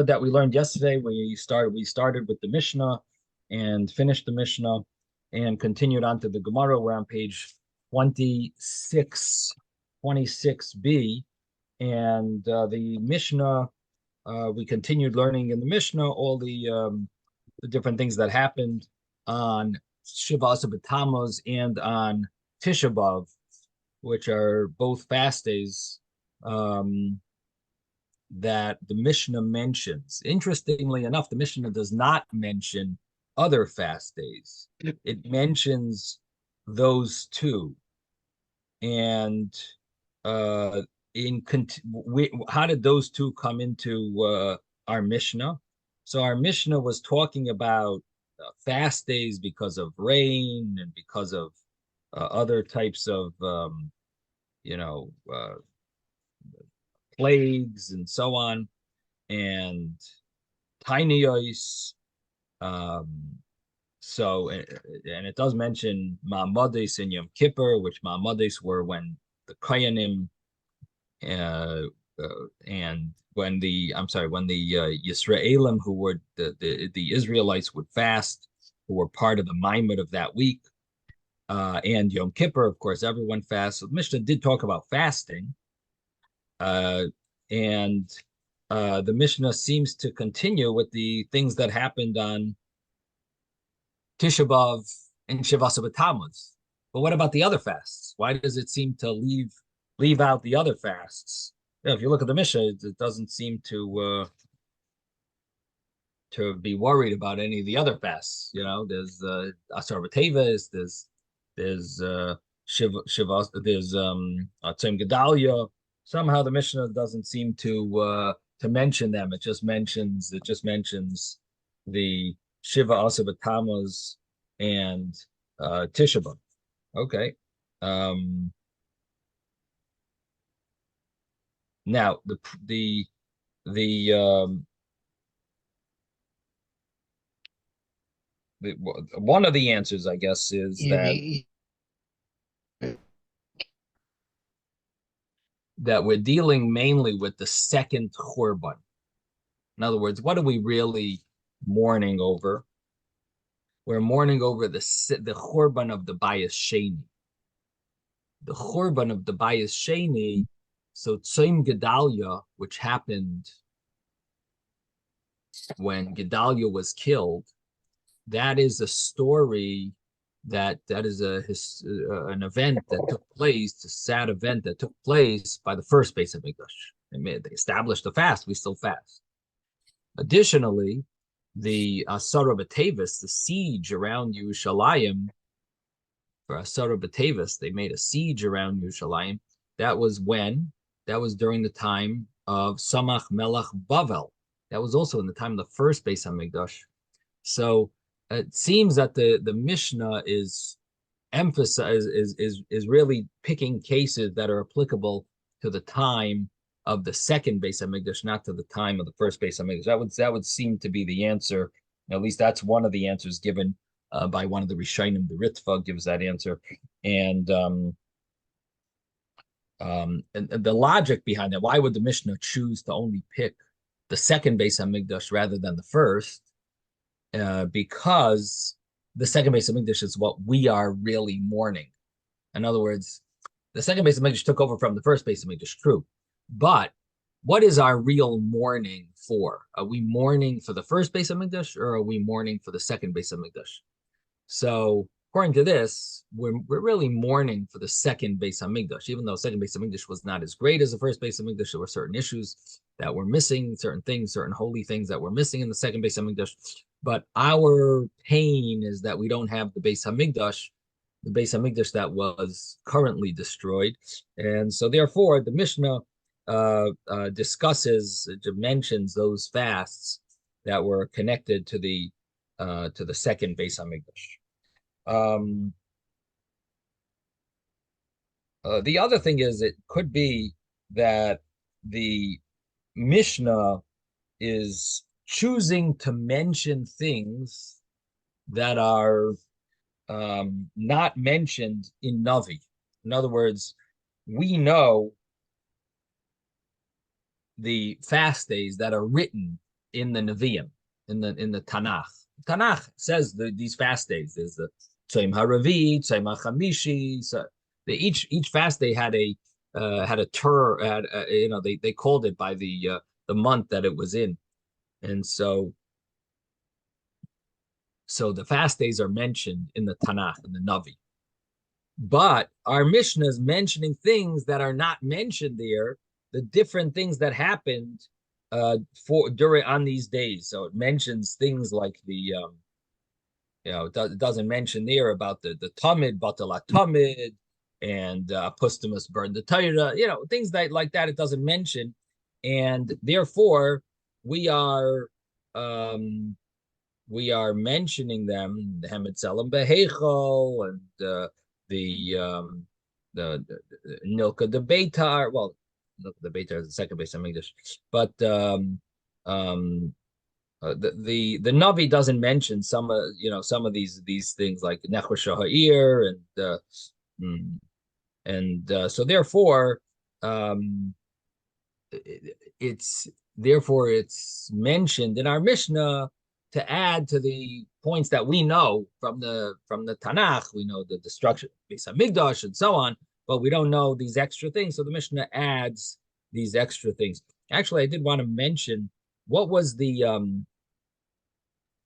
that we learned yesterday. We started with the Mishnah and finished the Mishnah and continued on to the Gemara. We're on page 26, 26b. And the Mishnah, we continued learning in the Mishnah all the different things that happened on Shiva Tammuz and on Tisha B'Av, which are both fast days that the Mishnah mentions. Interestingly enough, the Mishnah does not mention other fast days. It mentions those two. And how did those two come into our Mishnah? So our Mishnah was talking about fast days because of rain and because of other types of, plagues and so on, and tiny ice. And it does mention Ma'amades and Yom Kippur, which Ma'amades were when the Koyanim and when the Yisraelim, who were the Israelites, would fast, who were part of the Maimon of that week, and Yom Kippur, of course, everyone fasts. So the Mishnah did talk about fasting, and the Mishnah seems to continue with the things that happened on Tisha B'Av and Shiva Tammuz. But what about the other fasts? Why does it seem to leave out the other fasts? If you look at the Mishnah, it doesn't seem to be worried about any of the other fasts. There's Asar B'Teves, there's Shiva, there's Tzim Gedalia. Somehow the Mishnah doesn't seem to mention them. It just mentions the Shiva Asar Tammuz and Tisha B'Av. Okay. Now one of the answers, I guess, is that we're dealing mainly with the second Churban. In other words, what are we really mourning over? We're mourning over the Churban of the Bayis Sheni. The Churban of the Bayis Sheni, so Tzim Gedalia, which happened when Gedalia was killed, that is a story that is an event that took place, a sad event that took place by the first Beis Hamikdash. They established the fast, we still fast. Additionally, the Asara B'Teves, the siege around Yerushalayim, for Asara B'Teves, they made a siege around Yerushalayim. That was during the time of Samach Melech Bavel. That was also in the time of the first Beis Hamikdash. So it seems that the Mishnah is really picking cases that are applicable to the time of the second Beis Hamikdash, not to the time of the first Beis Hamikdash. That would seem to be the answer. At least that's one of the answers given by one of the Rishonim. The Ritva gives that answer, and the logic behind that. Why would the Mishnah choose to only pick the second Beis Hamikdash rather than the first? Because the second Beis Hamikdash is what we are really mourning. In other words, the second Beis Hamikdash took over from the first Beis Hamikdash, true. But what is our real mourning for? Are we mourning for the first Beis Hamikdash, or are we mourning for the second Beis Hamikdash? So according to this, we're really mourning for the second Beis Hamikdash, even though second Beis Hamikdash was not as great as the first Beis Hamikdash. There were certain issues that were missing, certain things, certain holy things that were missing in the second Beis Hamikdash. But our pain is that we don't have the Beis Hamikdash that was currently destroyed. And so therefore, the Mishnah mentions those fasts that were connected to the second Beis Hamikdash. The other thing is, it could be that the Mishnah is choosing to mention things that are not mentioned in Navi. In other words, we know the fast days that are written in the Nevi'im, in the Tanakh. Tanakh says these fast days. There's the Tzayim Haravi, Tzayim Hachamishi. So each fast day had a they called it by the month that it was in, and so the fast days are mentioned in the Tanakh, in the Navi. But our Mishnah is mentioning things that are not mentioned there, the different things that happened on these days. So it mentions things like it doesn't mention there about the Talmud, Batal Talmud, and Apostomus burned the Torah, things like that. It doesn't mention, and therefore we are mentioning them, the Hemet Selam Behechel, and the Nilka de Beitar. Well, Nilka de Beitar is the second base in English, but the Navi doesn't mention some of these things like Nechor Shahir and so therefore it's mentioned in our Mishnah to add to the points that we know from the Tanakh. We know the destruction of Beis Hamikdash and so on, but we don't know these extra things. So the Mishnah adds these extra things. Actually, I did want to mention what was the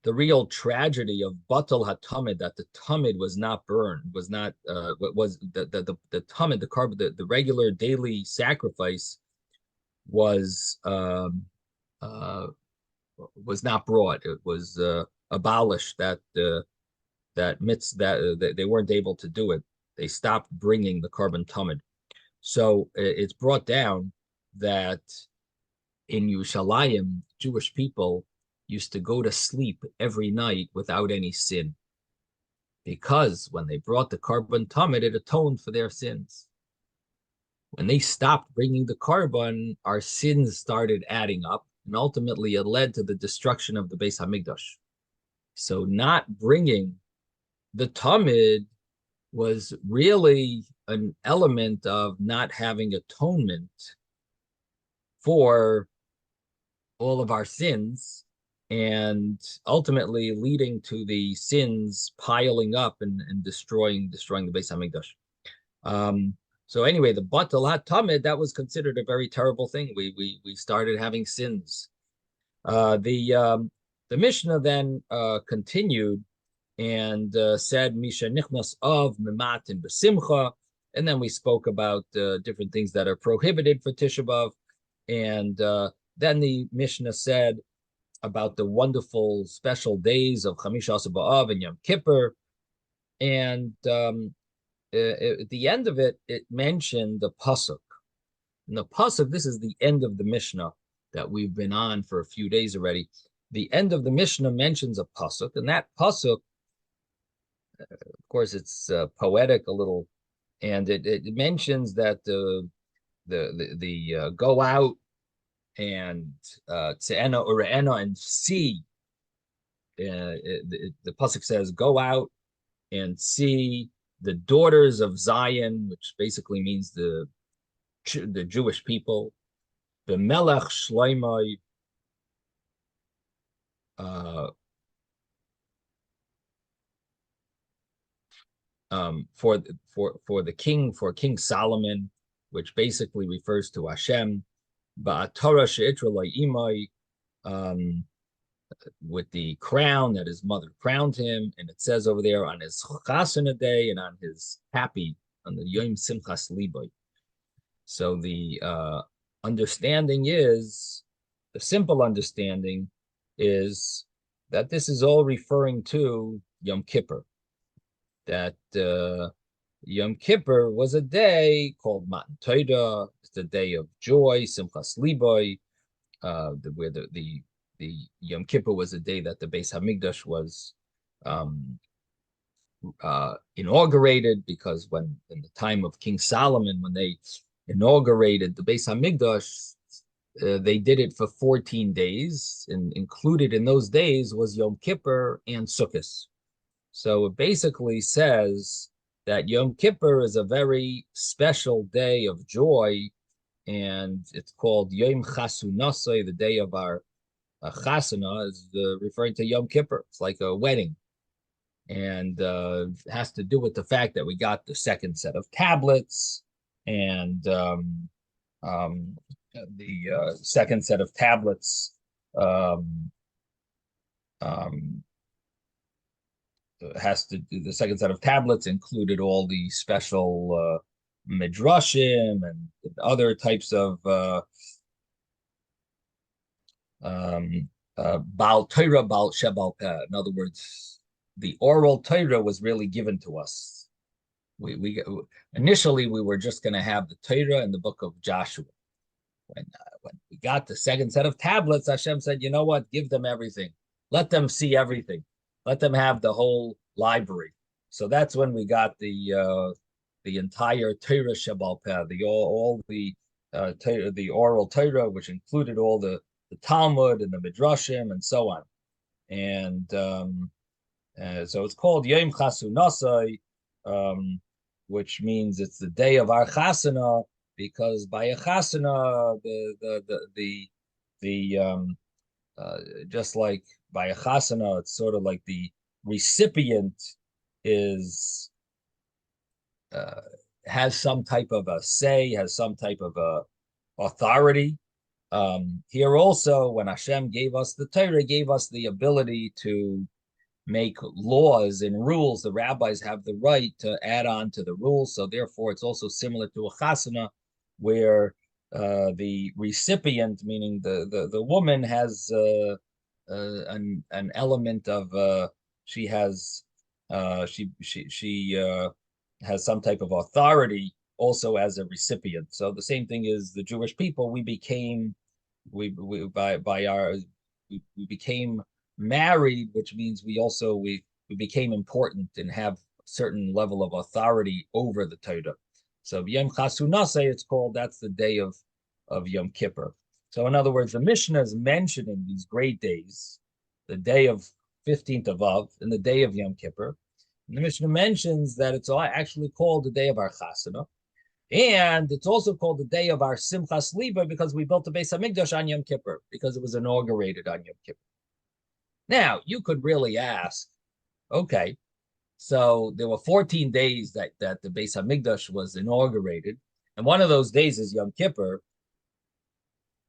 real tragedy of Batal HaTamid, that the Tamid was not burned, was not what was the Tamid, the regular daily sacrifice was not brought. It was abolished. That they weren't able to do it. They stopped bringing the carbon tamid. So it's brought down that in Yerushalayim, Jewish people used to go to sleep every night without any sin, because when they brought the carbon tamid, it atoned for their sins. When they stopped bringing the carbon, our sins started adding up, and ultimately it led to the destruction of the Beis Hamikdash. So not bringing the tamid was really an element of not having atonement for all of our sins, and ultimately leading to the sins piling up and destroying the Beis Hamikdash. So anyway, the Batal HaTamid, that was considered a very terrible thing. We started having sins. The Mishnah then continued and said Misha Nichnas of Mimat and Besimcha, and then we spoke about different things that are prohibited for Tisha B'Av, and then the Mishnah said about the wonderful special days of Chamisha Asar B'Av and Yom Kippur, and at the end of it, it mentioned the pasuk. And the pasuk, this is the end of the Mishnah that we've been on for a few days already. The end of the Mishnah mentions a pasuk, and that pasuk, of course, it's poetic a little, and it mentions that the go out and tze'ena ure'ena and see. The pasuk says, "Go out and see the daughters of Zion," which basically means the Jewish people. The Melech Shloimeh, for King Solomon, which basically refers to Hashem. Ba'atorah she'itra lo imai, with the crown that his mother crowned him, and it says over there on his chasana day and on the Yom Simchas Liboy. So the simple understanding is that this is all referring to Yom Kippur. That Yom Kippur was a day called Matan Torah. It's the day of joy, Simchas Liboy, where the Yom Kippur was a day that the Beis Hamikdash was inaugurated, because in the time of King Solomon, when they inaugurated the Beis Hamikdash, they did it for 14 days, and included in those days was Yom Kippur and Sukkot. So it basically says that Yom Kippur is a very special day of joy, and it's called Yom Chasunasai, the day of our A chasana is referring to Yom Kippur. It's like a wedding, and has to do with the fact that we got the second set of tablets, and um, the second set of tablets um, um, has to do the second set of tablets included all the special midrashim and other types of Baal Torah, Baal Shebal Peh. In other words, the oral Torah was really given to us. We initially we were just going to have the Torah and the book of Joshua. When we got the second set of tablets, Hashem said, "You know what? Give them everything. Let them see everything. Let them have the whole library." So that's when we got the entire Torah Shebal Peh, all the Torah, the oral Torah, which included all the Talmud and the Midrashim and so on. And so it's called Yom Chasunasai, which means it's the day of our chasana, because by a chasana, just like by a chasana, it's sort of like the recipient is has some type of a say, has some type of a authority. Here also, when Hashem gave us the Torah, gave us the ability to make laws and rules. The rabbis have the right to add on to the rules. So therefore, it's also similar to a chasana, where the recipient, meaning the woman, has an element of she has has some type of authority also as a recipient. So the same thing is the Jewish people. We became we became married, which means we became important and have a certain level of authority over the Torah. So Yom Chasunasei, it's called. That's the day of Yom Kippur. So in other words, the Mishnah is mentioning these great days, the day of 15th of Av and the day of Yom Kippur. And the Mishnah mentions that it's actually called the day of our Chasana. And it's also called the day of our Simchas Levi because we built the Beis Hamikdash on Yom Kippur, because it was inaugurated on Yom Kippur. Now, you could really ask, okay, so there were 14 days that the Beis Hamikdash was inaugurated, and one of those days is Yom Kippur.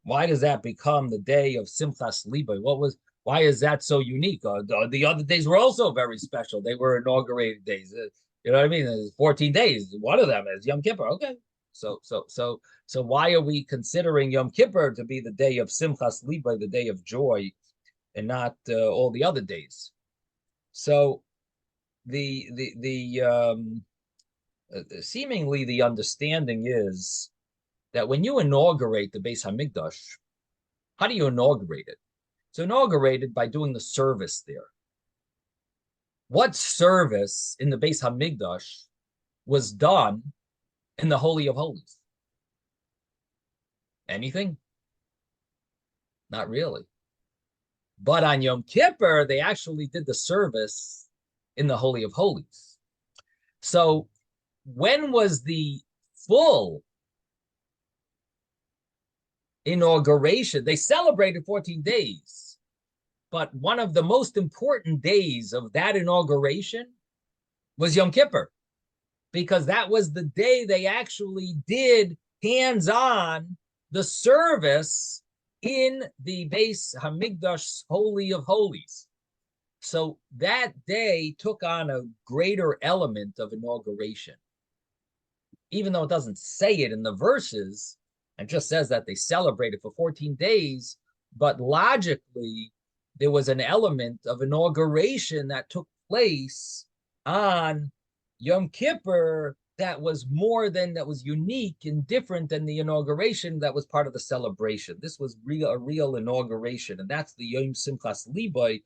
Why does that become the day of Simchas Levi? Why is that so unique? The other days were also very special. They were inaugurated days. You know what I mean? There's 14 days. One of them is Yom Kippur. Okay. So why are we considering Yom Kippur to be the day of Simchas Levi, the day of joy, and not all the other days? So seemingly the understanding is that when you inaugurate the Beis Hamikdash, how do you inaugurate it? It's inaugurated by doing the service there. What service in the Beis Hamikdash was done in the Holy of Holies? Anything? Not really. But on Yom Kippur, they actually did the service in the Holy of Holies. So when was the full inauguration? They celebrated 14 days, but one of the most important days of that inauguration was Yom Kippur, because that was the day they actually did hands-on the service in the Beis Hamikdash Holy of Holies. So that day took on a greater element of inauguration. Even though it doesn't say it in the verses, it just says that they celebrated for 14 days, but logically, there was an element of inauguration that took place on Yom Kippur that was unique and different than the inauguration that was part of the celebration. This was a real inauguration, and that's the Yom Simchas Levi.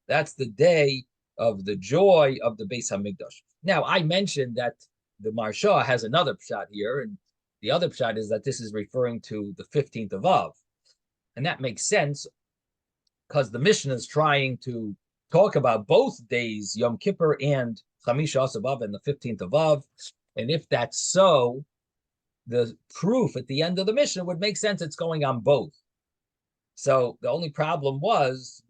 That's the day of the joy of the Beis Hamikdash. Now, I mentioned that the Maharsha has another pshat here, and the other pshat is that this is referring to the 15th of Av. And that makes sense because the Mishnah is trying to talk about both days, Yom Kippur and Chamisha Asar B'Av and the 15th of Av. And if that's so, the proof at the end of the Mishnah would make sense. It's going on both. So the only problem was,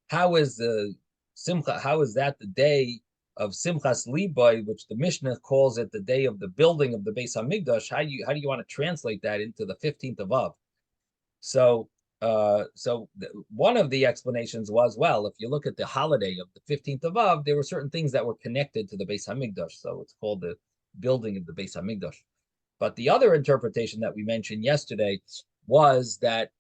how is the Simcha? How is that the day of Simchas Levi, which the Mishnah calls it the day of the building of the Beis Hamikdash? How do you want to translate that into the 15th of Av? So one of the explanations was, well, if you look at the holiday of the 15th of Av, there were certain things that were connected to the Beis Hamikdash, so it's called the building of the Beis Hamikdash. But the other interpretation that we mentioned yesterday was that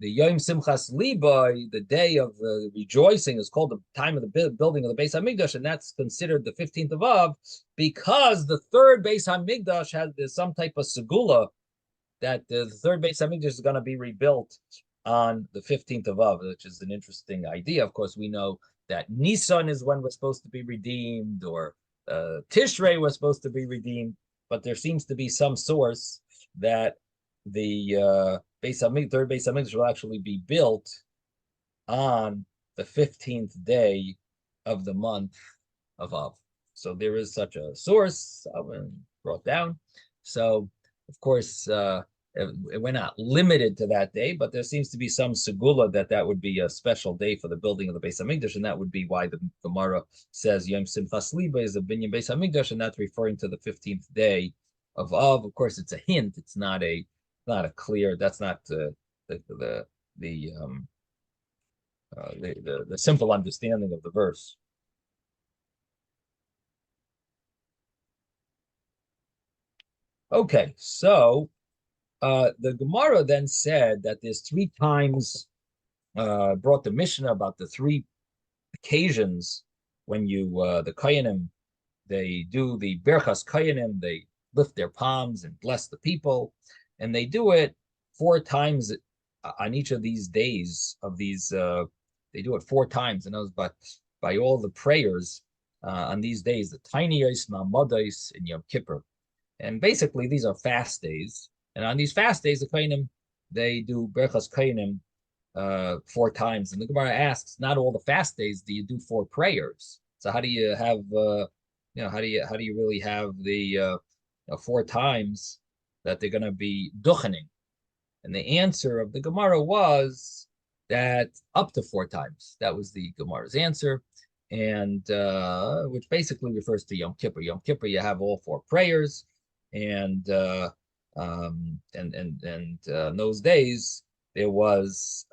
the Yom Simchas Levi, the day of rejoicing, is called the time of the building of the Beis Hamikdash, and that's considered the 15th of Av because the third Beis Hamikdash has some type of segula that the third Beis Hamikdash is going to be rebuilt on the 15th of Av, which is an interesting idea. Of course, we know that Nisan is when we're supposed to be redeemed, or Tishrei was supposed to be redeemed, but there seems to be some source that the third Beis Hamikdash will actually be built on the 15th day of the month of Av. So there is such a source brought down. So, of course, we're not limited to that day, but there seems to be some segula that would be a special day for the building of the Beis Hamikdash, and that would be why the Gemara says Yom Simchas Levi is a binyan Beis Hamikdash, and that's referring to the 15th day of Av. Of course, it's a hint; it's not a clear. That's not the simple understanding of the verse. Okay, so the Gemara then said that there's three times brought the Mishnah about the three occasions when the Koyanim, they do the Berchas Koyanim, they lift their palms and bless the people, and they do it four times on each of these days of these. They do it four times, and those by all the prayers on these days, the Taanis, Ma'amadais, and Yom Kippur. And basically, these are fast days. And on these fast days, the Kohanim, they do Berchas Kohanim four times. And the Gemara asks, not all the fast days do you do four prayers. So how do you have, how do you really have the four times that they're going to be duchening? And the answer of the Gemara was that up to four times. That was the Gemara's answer, and which basically refers to Yom Kippur. Yom Kippur, you have all four prayers, and in those days there was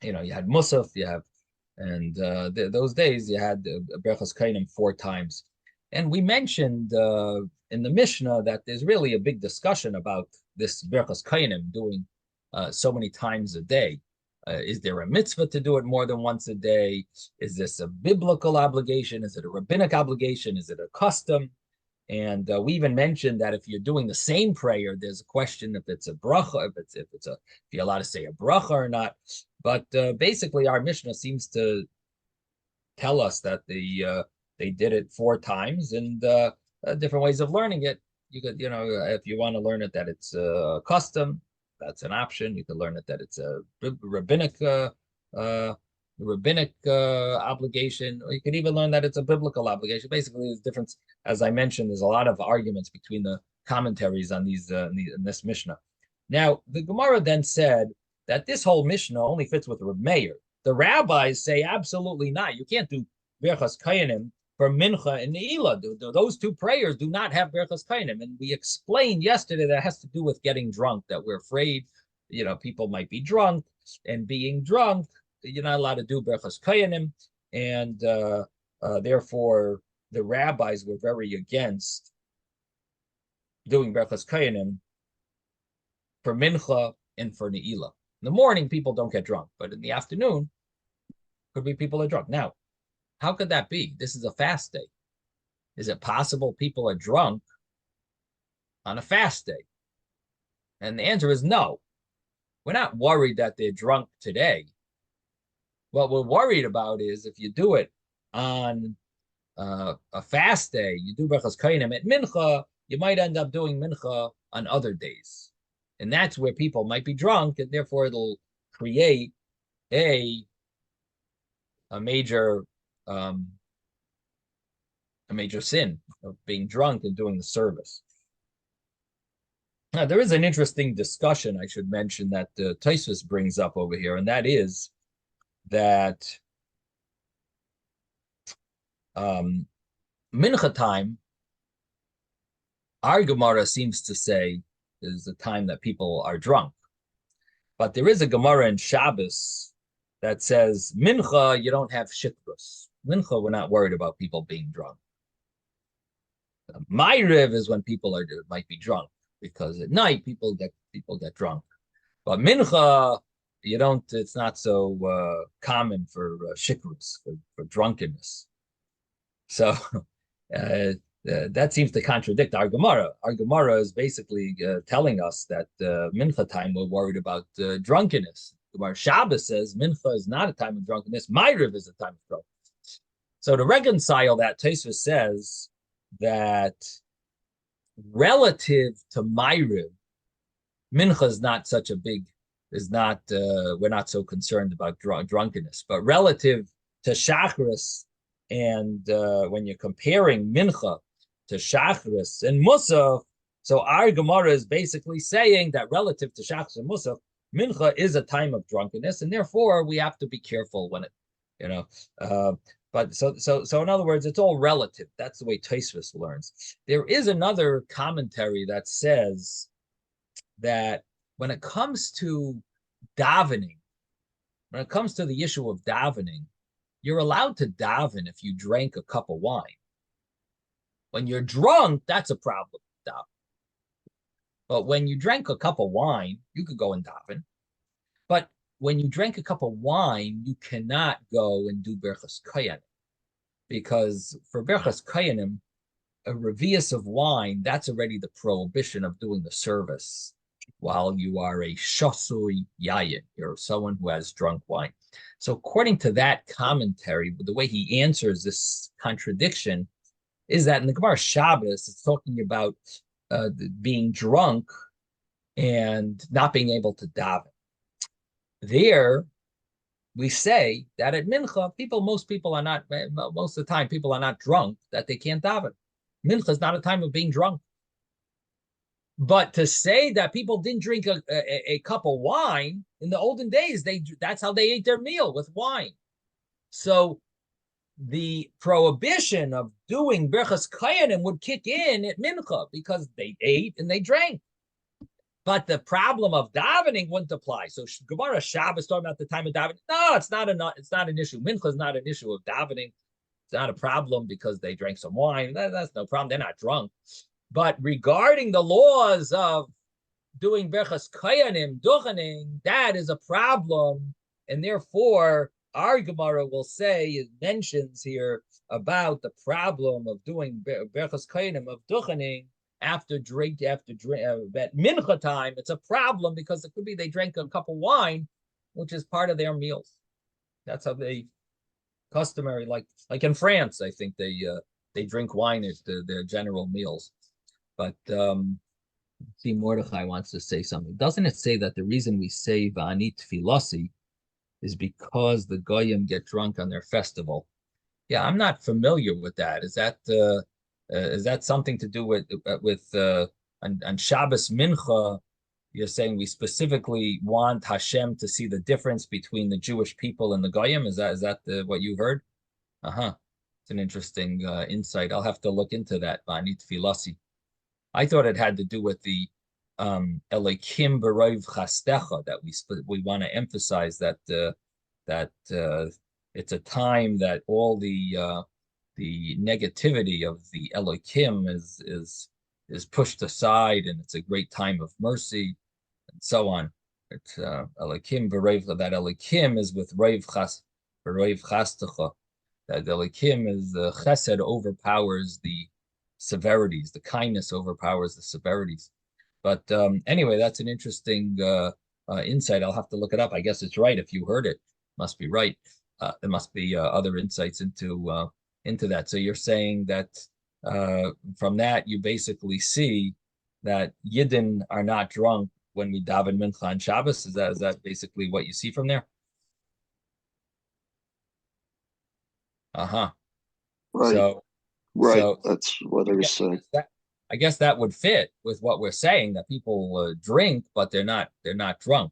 you had Musaf, those days you had Berchas Kainim four times. And we mentioned in the Mishnah that there's really a big discussion about this Berchas Kainim doing so many times a day. Is there a mitzvah to do it more than once a day? Is this a biblical obligation? Is it a rabbinic obligation? Is it a custom? And we even mentioned that if you're doing the same prayer, there's a question if it's a bracha, if you're allowed to say a bracha or not. But basically, our Mishnah seems to tell us that they did it four times, and different ways of learning it. You could, if you want to learn it that it's a custom, that's an option. You could learn it that it's a rabbinic obligation, or you could even learn that it's a biblical obligation. Basically, there's difference. As I mentioned, there's a lot of arguments between the commentaries on these in this Mishnah. Now, the Gemara then said that this whole Mishnah only fits with Reb Meir. The rabbis say absolutely not. You can't do Berchas Kohanim for Mincha and Ne'ilah. Those two prayers do not have Berchas Kohanim. And we explained yesterday that has to do with getting drunk, that we're afraid, people might be drunk, and being drunk, you're not allowed to do Berchas Kohanim. And therefore, the rabbis were very against doing Berchas Kohanim for Mincha and for Ne'ilah. In the morning, people don't get drunk, but in the afternoon, could be people are drunk. Now, how could that be? This is a fast day. Is it possible people are drunk on a fast day? And the answer is no. We're not worried that they're drunk today. What we're worried about is if you do it on a fast day, you do Berchas Kohanim at Mincha, you might end up doing Mincha on other days. And that's where people might be drunk, and therefore it'll create a major sin of being drunk and doing the service. Now, there is an interesting discussion I should mention that Tosfos brings up over here, and that is that mincha time, our Gemara seems to say, is the time that people are drunk. But there is a Gemara in Shabbos that says, mincha, you don't have shikrus. Mincha, we're not worried about people being drunk. Ma'ariv is when people might be drunk, because at night people get drunk. But mincha, you don't. It's not so common for shikrus, for drunkenness. So that seems to contradict our Gemara. Our Gemara is basically telling us that mincha time we're worried about drunkenness. Gemara Shabbos says mincha is not a time of drunkenness. Ma'ariv is a time of drunkenness. So to reconcile that, Tosfos says that relative to Ma'ariv, mincha is not such a big, we're not so concerned about drunkenness. But relative to Shachris, and when you're comparing mincha to Shachris and Musaf, so our Gemara is basically saying that relative to Shachris and Musaf, mincha is a time of drunkenness, and therefore we have to be careful when but so in other words, it's all relative. That's the way Tosfos learns. There is another commentary that says that when it comes to davening, when it comes to the issue of davening, you're allowed to daven if you drank a cup of wine. When you're drunk, that's a problem. But when you drank a cup of wine, you could go and daven. But when you drank a cup of wine, you cannot go and do Berchas Koyanim. Because for Berchas Koyanim, a revius of wine, that's already the prohibition of doing the service while you are a shasui yayin. You're someone who has drunk wine. So according to that commentary, the way he answers this contradiction is that in the Gemara Shabbos, it's talking about being drunk and not being able to daven. There, we say that at mincha, most of the time, people are not drunk, that they can't daven. Mincha is not a time of being drunk. But to say that people didn't drink a cup of wine in the olden days, that's how they ate their meal, with wine. So the prohibition of doing Berchas Koyanim would kick in at mincha because they ate and they drank. But the problem of davening wouldn't apply. So Gemara Shabbos talking about the time of davening. No, it's not an issue. Mincha is not an issue of davening. It's not a problem because they drank some wine. That's no problem. They're not drunk. But regarding the laws of doing Berchas Koyanim, duchening, that is a problem. And therefore, our Gemara will say, it mentions here about the problem of doing Berchas Koyanim, of duchening, after at mincha time. It's a problem because it could be they drank a cup of wine, which is part of their meals. That's how they customary, like in France, I think they drink wine at their general meals. But see, Mordechai wants to say something. Doesn't it say that the reason we say Va'ani Tfilasi is because the Goyim get drunk on their festival? Yeah, I'm not familiar with that. Is that something to do with on Shabbos Mincha? You're saying we specifically want Hashem to see the difference between the Jewish people and the Goyim? Is that what you heard? It's an interesting insight. I'll have to look into that. Va'ani Tfilasi. I thought it had to do with the Elokim b'roiv chastecha, that we want to emphasize that it's a time that all the negativity of the Elokim is pushed aside, and it's a great time of mercy, and so on. It's Elokim b'roiv, that Elokim is with roiv chastecha. That Elokim is the chesed overpowers the severities, the kindness overpowers the severities. But anyway, that's an interesting insight. I'll have to look it up. I guess it's right. If you heard it, must be right. There must be other insights into that. So you're saying that from that you basically see that Yidden are not drunk when we daven mincha on Shabbos. Is that basically what you see from there? Right. So right. So, that's what I was saying. I guess that would fit with what we're saying, that people drink, but they're not drunk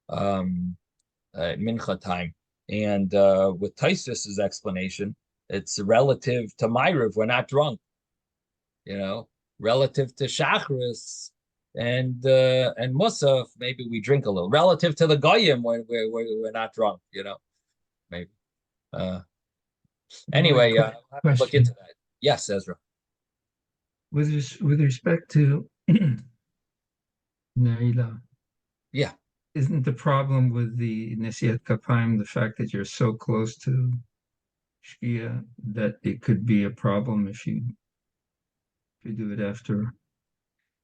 at mincha time. And with Taisvis's explanation, it's relative to Ma'ariv, we're not drunk, you know, relative to Shachris and Musaf, maybe we drink a little. Relative to the Goyim, we're not drunk, maybe. Uh, anyway, I'll have to look into that. Yes, Ezra. With respect to Neila, Yeah. isn't the problem with the Nesiat Kapayim the fact that you're so close to Shkia that it could be a problem if you do it after?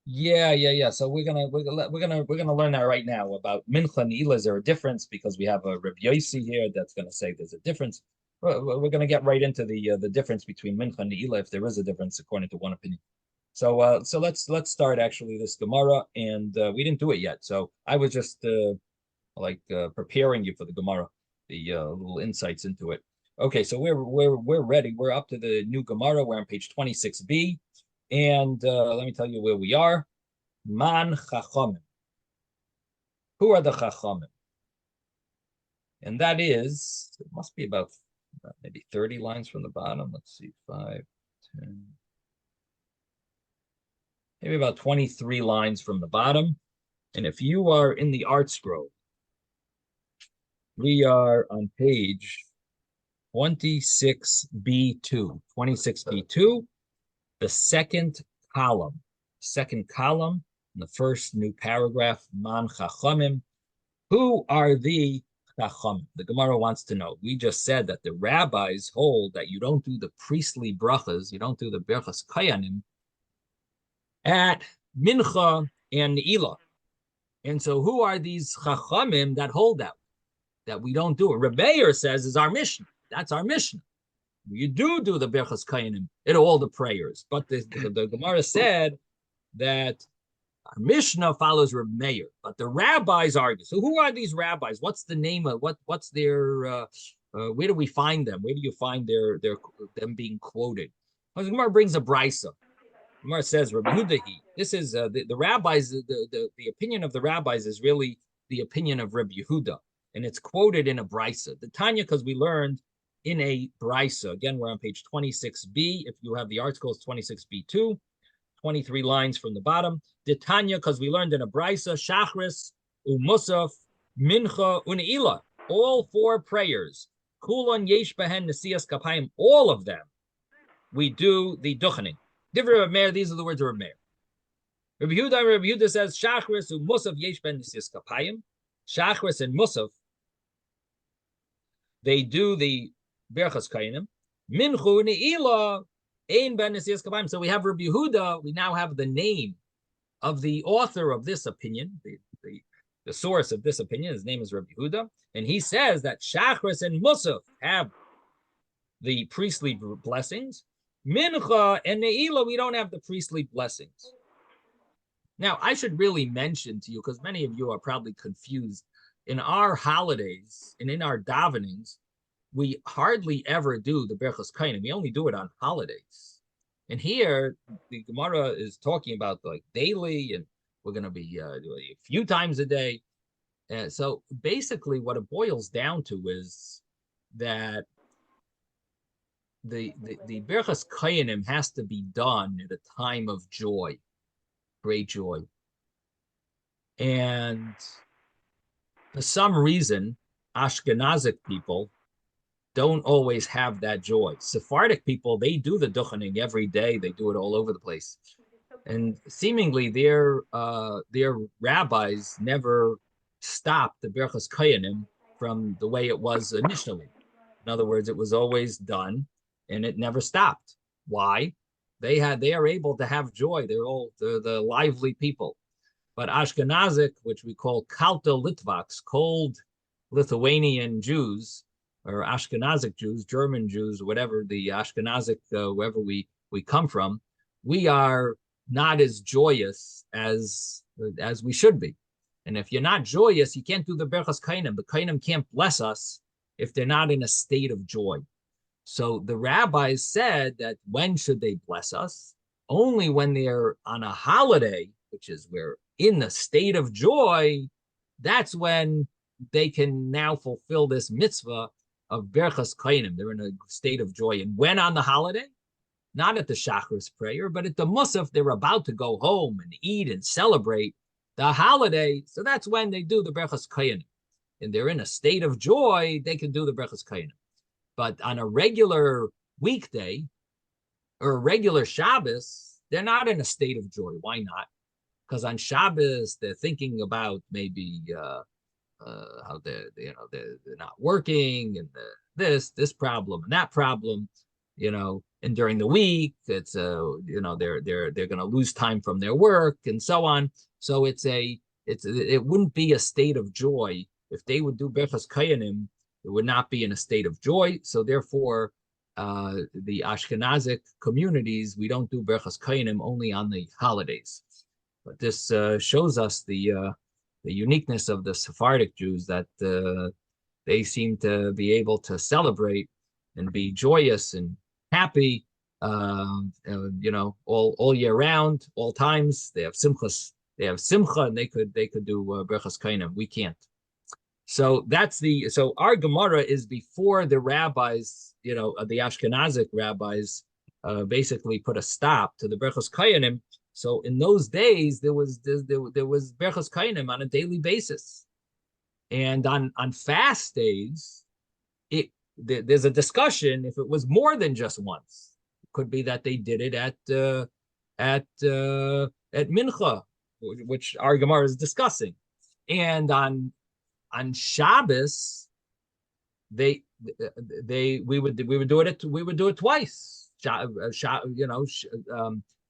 Yeah. So we're gonna learn that right now about mincha and ila. Is there a difference? Because we have a Rabbi Yossi here that's gonna say there's a difference. We're gonna get right into the difference between mincha and ila, if there is a difference according to one opinion. So let's start actually this Gemara, and we didn't do it yet. So I was just preparing you for the Gemara, the little insights into it. Okay, so we're ready. We're up to the new Gemara. We're on page 26b. And let me tell you where we are. Man Chachamim. Who are the Chachamim? And that is, it must be about maybe 30 lines from the bottom. Let's see, 5, 10. Maybe about 23 lines from the bottom. And if you are in the art scroll, we are on page 26b2. 26b2. The second column, in the first new paragraph, Man Chachamim. Who are the Chachamim? The Gemara wants to know. We just said that the rabbis hold that you don't do the priestly brachas, you don't do the berachas kayanim at mincha and ne'ilah. And so who are these Chachamim that hold that we don't do it? Reb Meir says is our Mishnah. That's our Mishnah. You do the Berachas Kayanim in all the prayers. But the Gemara said that our Mishnah follows Reb Meir, but the rabbis argue. So who are these rabbis? What's the name of what's their where do we find them? Where do you find them being quoted? Well, the Gemara brings a brisa. The Gemara says Reb Yehudahi. This is the rabbis. The opinion of the rabbis is really the opinion of Reb Yehuda, and it's quoted in a brisa. The Tanya, because we learned in a brisa. Again, we're on page 26b. If you have the articles, 26b2, 23 lines from the bottom. The Tanya, because we learned in a brisa, Shachris, Umusaf, Mincha, Uneila. All 4 prayers. Kulon Yesh Behen Nesias Kapayim. All of them, we do the duchening. Different Reb Meir, these are the words of Reb Meir. Rabbi Yehuda says, Shachris, Umusaf, Yesh Behen Nesias Kapayim. Shachris and Musaf, they do the Berachas Kayanim. Minchu Ne'ilah Ein Ben Nesias Kapayim. So we have Rabbi Yehuda. We now have the name of the author of this opinion, the source of this opinion. His name is Rabbi Yehuda, and he says that Shachris and Musaf have the priestly blessings. Mincha and Ne'ilah, we don't have the priestly blessings. Now, I should really mention to you, because many of you are probably confused, in our holidays and in our davenings, we hardly ever do the Berachos Kainim. We only do it on holidays. And here, the Gemara is talking about like daily, and we're going to be doing a few times a day. So basically, what it boils down to is that the Berachos Kainim has to be done at a time of joy, great joy. And for some reason, Ashkenazic people don't always have that joy. Sephardic people, they do the duchening every day. They do it all over the place. And seemingly their rabbis never stopped the Berachos Kayanim from the way it was initially. In other words, it was always done and it never stopped. Why? They are able to have joy. They're the lively people. But Ashkenazic, which we call Kalta Litvaks, cold Lithuanian Jews, or Ashkenazic Jews, German Jews, whatever the Ashkenazic, wherever we come from, we are not as joyous as we should be. And if you're not joyous, you can't do the Berachos Kainim. The Kainim can't bless us if they're not in a state of joy. So the rabbis said that when should they bless us? Only when they're on a holiday, which is we're in the state of joy, that's when they can now fulfill this mitzvah of Berchas Kainim. They're in a state of joy. And when on the holiday? Not at the Shacharis prayer, but at the Musaf, they're about to go home and eat and celebrate the holiday. So that's when they do the Berchas Kainim. And they're in a state of joy, they can do the Berchas Kainim. But on a regular weekday or a regular Shabbos, they're not in a state of joy. Why not? Because on Shabbos, they're thinking about maybe how they're not working and this problem and that problem, and during the week it's they're going to lose time from their work and so on. So it wouldn't be a state of joy if they would do Berchas Kayanim. It would not be in a state of joy. So therefore, the Ashkenazic communities, we don't do Berchas Kayanim only on the holidays. But this shows us the uniqueness of the Sephardic Jews, that they seem to be able to celebrate and be joyous and happy, all year round, all times. They have simcha, and they could do Berchas Kainim. We can't. So so our Gemara is before the rabbis, the Ashkenazic rabbis, basically put a stop to the Berchas Kainim. So in those days, there was Berchas Kainim on a daily basis, and on fast days, there's a discussion if it was more than just once. It could be that they did it at Mincha, which our Gemara is discussing, and on Shabbos, we would do it twice.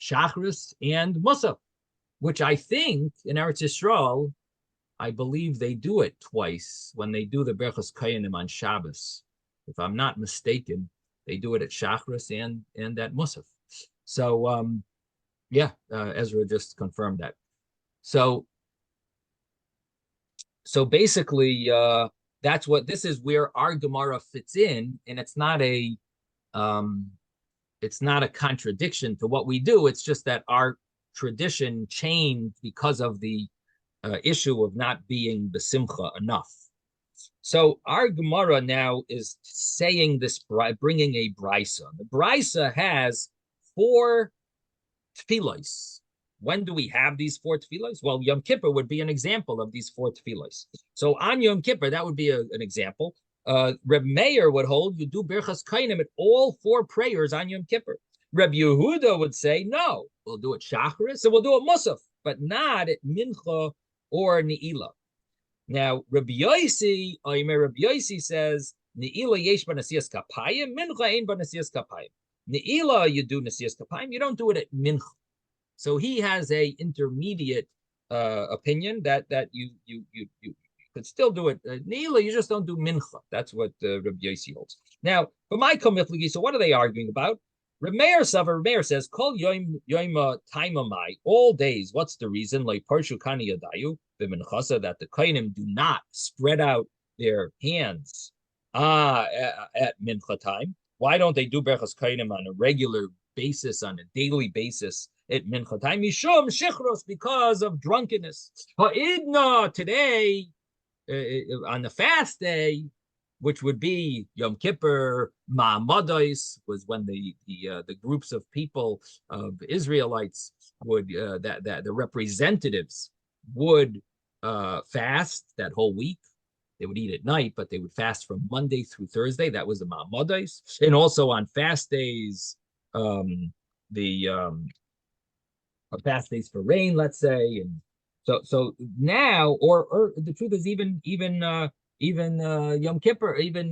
Shachris and Musaf, which I think in Eretz Yisrael, I believe they do it twice when they do the Berchas Kayanim on Shabbos. If I'm not mistaken, they do it at Shachris and at Musaf. So Ezra just confirmed that. So basically, this is where our Gemara fits in, and it's not a contradiction to what we do. It's just that our tradition changed because of the issue of not being besimcha enough. So our Gemara now is saying this, bringing a brisa. The brisa has 4 tefillos. When do we have these 4 tefillos? Well, Yom Kippur would be an example of these 4 tefillos. So on Yom Kippur, that would be an example. Reb Meir would hold you do Berchas Kainim at all 4 prayers on Yom Kippur. Reb Yehuda would say, no, we'll do it Shacharis and we'll do it Musaf, but not at Mincha or Ne'ilah. Now, Reb Yosi says, Ne'ilah yesh b'nasiyas kapayim, Mincha ein b'nasiyas kapayim. Ne'ilah, you do nasiyas kapayim, you don't do it at Mincha. So he has a intermediate opinion that you could still do it. Ne'ilah, you just don't do Mincha. That's what Reb Yosi holds. Now, for my komifligi, so what are they arguing about? Reb Meir says, Kol yoim taimamai, all days. What's the reason? Like parshu kani yadayu b'minchasa, that the kainim do not spread out their hands at mincha time. Why don't they do berachas kainim on a regular basis, on a daily basis at mincha time? Mishum shichros, because of drunkenness. Ha'idna, today, on the fast day, which would be Yom Kippur, Ma'amados, was when the groups of people, of Israelites, would that the representatives would fast that whole week. They would eat at night, but they would fast from Monday through Thursday. That was the Ma'amados. And also on fast days, fast days for rain, let's say. And so now, or the truth is, even Yom Kippur, even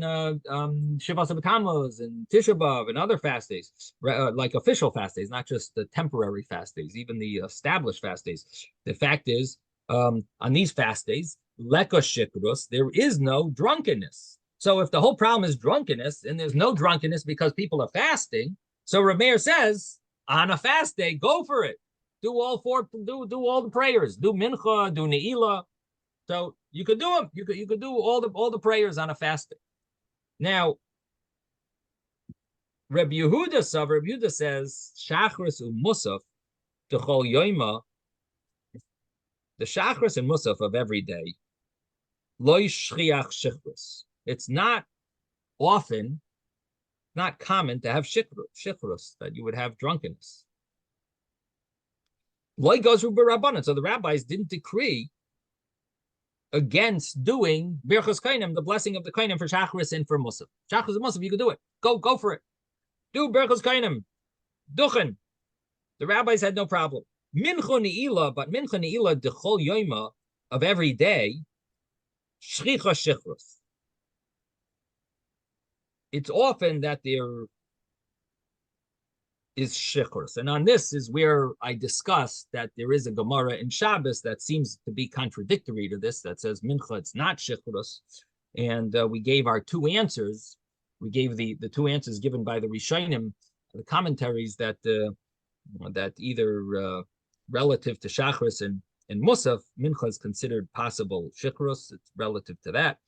Shiva Tammuz and Tisha B'Av and other fast days, like official fast days, not just the temporary fast days, even the established fast days. The fact is, on these fast days, leka shikrus, there is no drunkenness. So if the whole problem is drunkenness, and there's no drunkenness because people are fasting, so Reb Meir says, on a fast day, go for it. Do all 4, do all the prayers, do mincha, do ne'ilah. So you could do them. You could do all the prayers on a fast day. Now, Rabbi Yehuda says, Shachris Musaf, Dechol Yoima, the Shachris and Musaf of every day, Loi Shchiach Shichrus. It's not often, not common to have shichrus, that you would have drunkenness. Loi Gozru B'Rabbanan. So the rabbis didn't decree against doing Birchas Kainim, the blessing of the Kainim for Shachris and for Musaf. Shachris and Musaf, you can do it. Go for it. Do Birchas Kainim. Duchen. The rabbis had no problem. Mincha Ne'ilah, but Mincha Ne'ilah Dechol Yoima of every day, Shchicha Shichrus. It's often that there is shichrus. And on this is where I discussed that there is a Gemara in Shabbos that seems to be contradictory to this, that says mincha, it's not shichrus. And we gave our two answers. We gave the two answers given by the Rishonim, the commentaries that that either relative to shachris and musaf, mincha is considered possible shichrus. It's relative to that.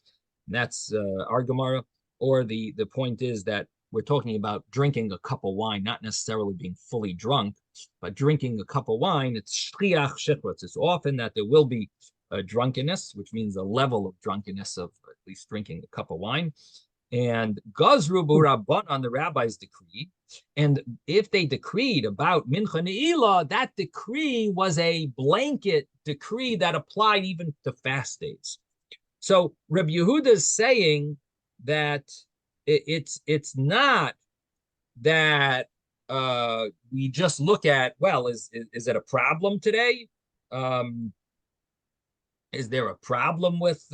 And that's our Gemara. Or the point is that we're talking about drinking a cup of wine, not necessarily being fully drunk, but drinking a cup of wine. It's shchiach shichrus. It's often that there will be a drunkenness, which means a level of drunkenness of at least drinking a cup of wine. And Gazru Rabban on the rabbis decreed. And if they decreed about Mincha Ne'ilah, that decree was a blanket decree that applied even to fast days. So Rabbi Yehuda is saying that it's not that we just look at, well, is it a problem today? Is there a problem with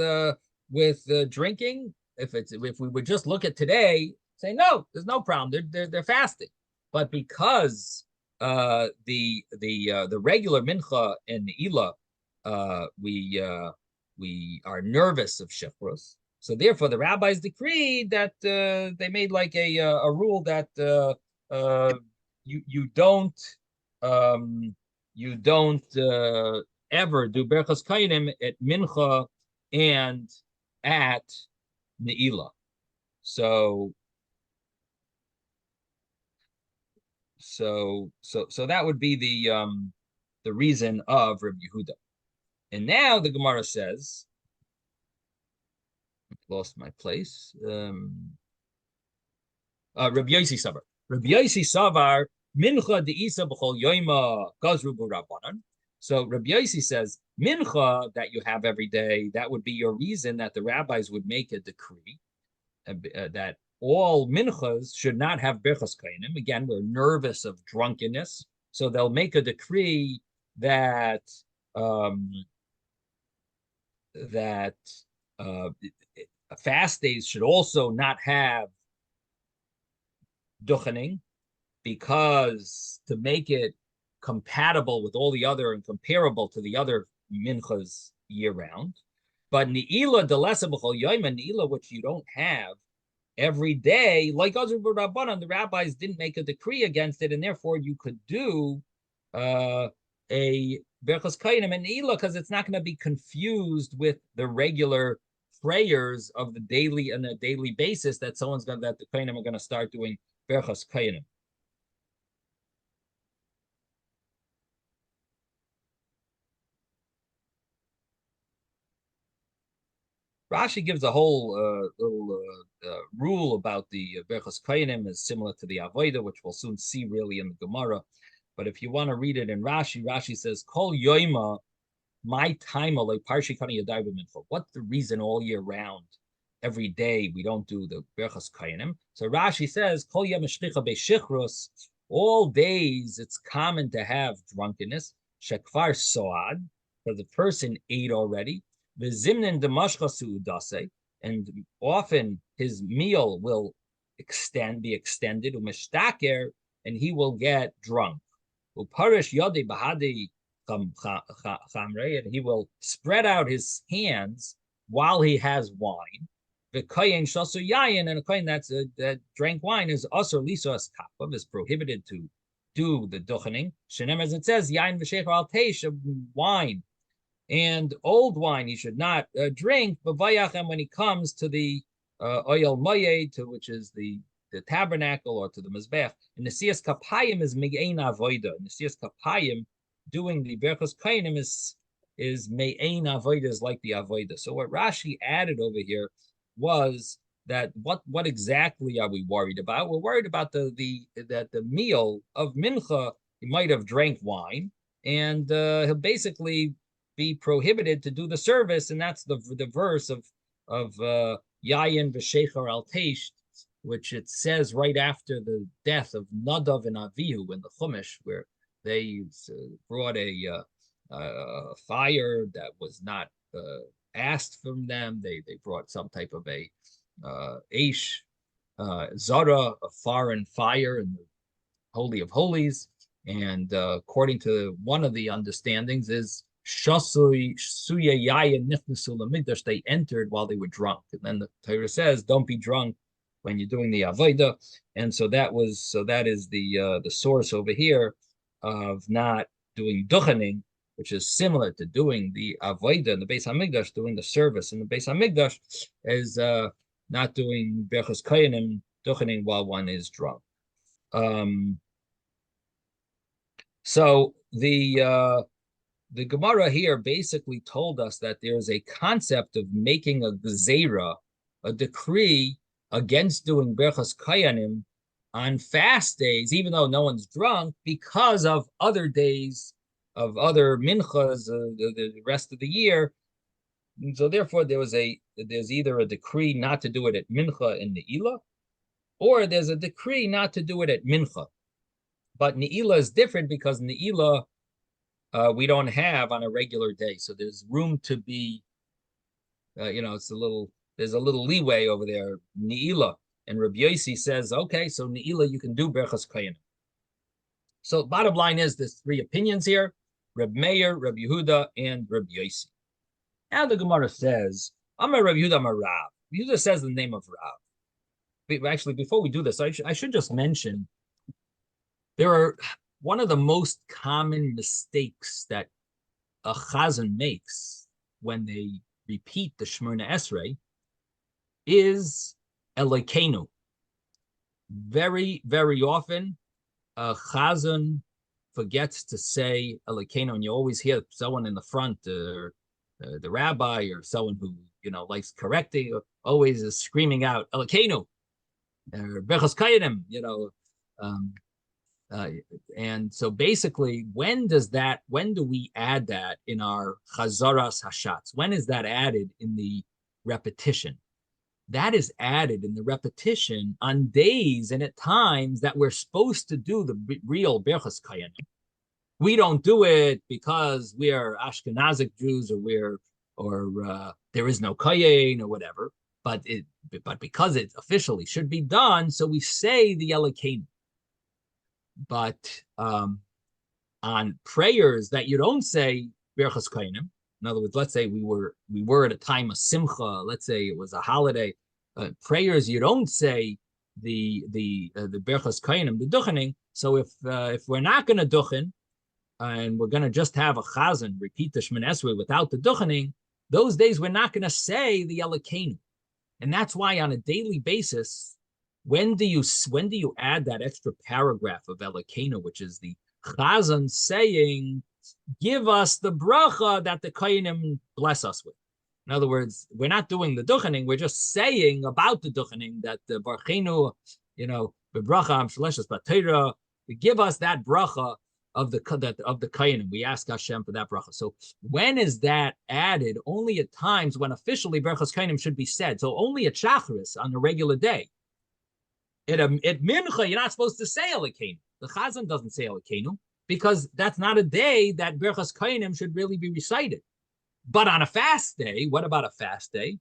drinking? If we would just look at today, say no, there's no problem. They're fasting, but because the regular mincha and ne'ilah, we are nervous of shifrus. So therefore, the rabbis decreed that they made like a rule that you don't ever do berachas kainim at mincha and at ne'ilah. So that would be the reason of Rabbi Yehuda. And now the Gemara says, lost my place. Rabbi Yosi Savar. Rabbi Yosi Savar, mincha de'isa b'chol yoima gazru b'rabbanan. So Rabbi Yosi says, mincha that you have every day, that would be your reason that the rabbis would make a decree that all minchas should not have berachas kainim. Again, we're nervous of drunkenness, so they'll make a decree that fast days should also not have duchening, because to make it compatible with all the other and comparable to the other minchas year round. But ne'ilah delesa b'chol yom, ne'ilah which you don't have every day, like Adar Rabbanan, the rabbis didn't make a decree against it, and therefore you could do a berachas kainim and ne'ilah, because it's not going to be confused with the regular prayers of the daily on a daily basis that that the kainim are going to start doing berachas kainim. Rashi gives a whole little rule about the berachas kainim is similar to the avodah, which we'll soon see really in the Gemara. But if you want to read it in Rashi, Rashi says, Kol yoima, my time, what's the reason all year round, every day, we don't do the berachas kainim? So Rashi says, Kol yom shchicha be'shichrus, all days it's common to have drunkenness, shekvar soad, because the person ate already, the zimnin demashcha suudase, and often his meal will be extended, umeshtaker, and he will get drunk. Uparish yodi bahadi chamre, and he will spread out his hands while he has wine. The kohen shasu yayin, and a kohen that drank wine is also lisos kapav, is prohibited to do the duchening. Shenem, as it says, yayin v'sheicher al teish, wine and old wine he should not drink. But vayachem, when he comes to the oil moyed, which is the tabernacle or to the mizbech. And the Nesias Kapayim is Me'ein Avoida. Nesias Kapayim, doing the Berchos Kainim is Me'ein Avoida, is like the Avoida. So what Rashi added over here was that what exactly are we worried about? We're worried about the meal of Mincha, he might have drank wine, and he'll basically be prohibited to do the service, and that's the verse of Yayin v'Shechar al Teish, which it says right after the death of Nadav and Avihu in the Chumash, where they brought a fire that was not asked from them. They brought some type of a Aish, Zara, a foreign fire in the Holy of Holies. And according to one of the understandings is Shasui Suya Yaya Nifnasul Amigdash, they entered while they were drunk. And then the Torah says, don't be drunk when you're doing the Avodah. And so that is the source over here of not doing duchening, which is similar to doing the Avodah in the Beis Hamikdash, doing the service in the Beis Hamikdash, is not doing Berchos Koyanim, duchening while one is drunk. So the Gemara here basically told us that there's a concept of making a gezerah, a decree against doing Berchos Koyanim on fast days, even though no one's drunk, because of other days of other minchas the rest of the year. And so therefore there's either a decree not to do it at mincha and ne'ilah, or there's a decree not to do it at mincha. But ne'ilah is different because ne'ilah we don't have on a regular day. So there's room to be, there's a little leeway over there, ne'ilah. And Rabbi Yossi says, okay, so ne'ilah, you can do Berchos Koyanim. So bottom line is there's three opinions here, Reb Meir, Reb Yehuda, and Reb Yossi. Now the Gemara says, Amar Reb Yehuda, Amar Rav. Yehuda says the name of Rav. Actually, before we do this, I should just mention, there are one of the most common mistakes that a chazan makes when they repeat the Shemona Esrei is Elokeinu. Very, very often, a chazan forgets to say Elokeinu, and you always hear someone in the front, the rabbi or someone who likes correcting, always is screaming out Elokeinu, or Berchos Koyanim, and so basically, when do we add that in our Chazaras Hashatz? When is that added in the repetition? That is added in the repetition on days and at times that we're supposed to do the real Berchos Koyanim. We don't do it because we are Ashkenazic Jews, or there is no Kohen or whatever. But because it officially should be done, so we say the Elokeinu. But on prayers that you don't say Berchos Koyanim, in other words, let's say we were at a time of Simcha, let's say it was a holiday, prayers you don't say the Berchos Koyanim, the duchening. So if we're not going to duchen, and we're going to just have a chazan repeat the Shemona Esrei without the duchening, those days we're not going to say the Elokeinu. And that's why on a daily basis, when do you add that extra paragraph of Elokeinu, which is the chazan saying, give us the bracha that the koyanim bless us with? In other words, we're not doing the duchening, we're just saying about the duchening that the barchenu, bebracha am shaleshes b'Torah, give us that bracha of the koyanim. We ask Hashem for that bracha. So when is that added? Only at times when officially Berchos Koyanim should be said. So only at Shacharis on a regular day. At Mincha, you're not supposed to say Elokeinu. The Chazan doesn't say Elokeinu because that's not a day that Berchos Koyanim should really be recited. But on a fast day, what about a fast day?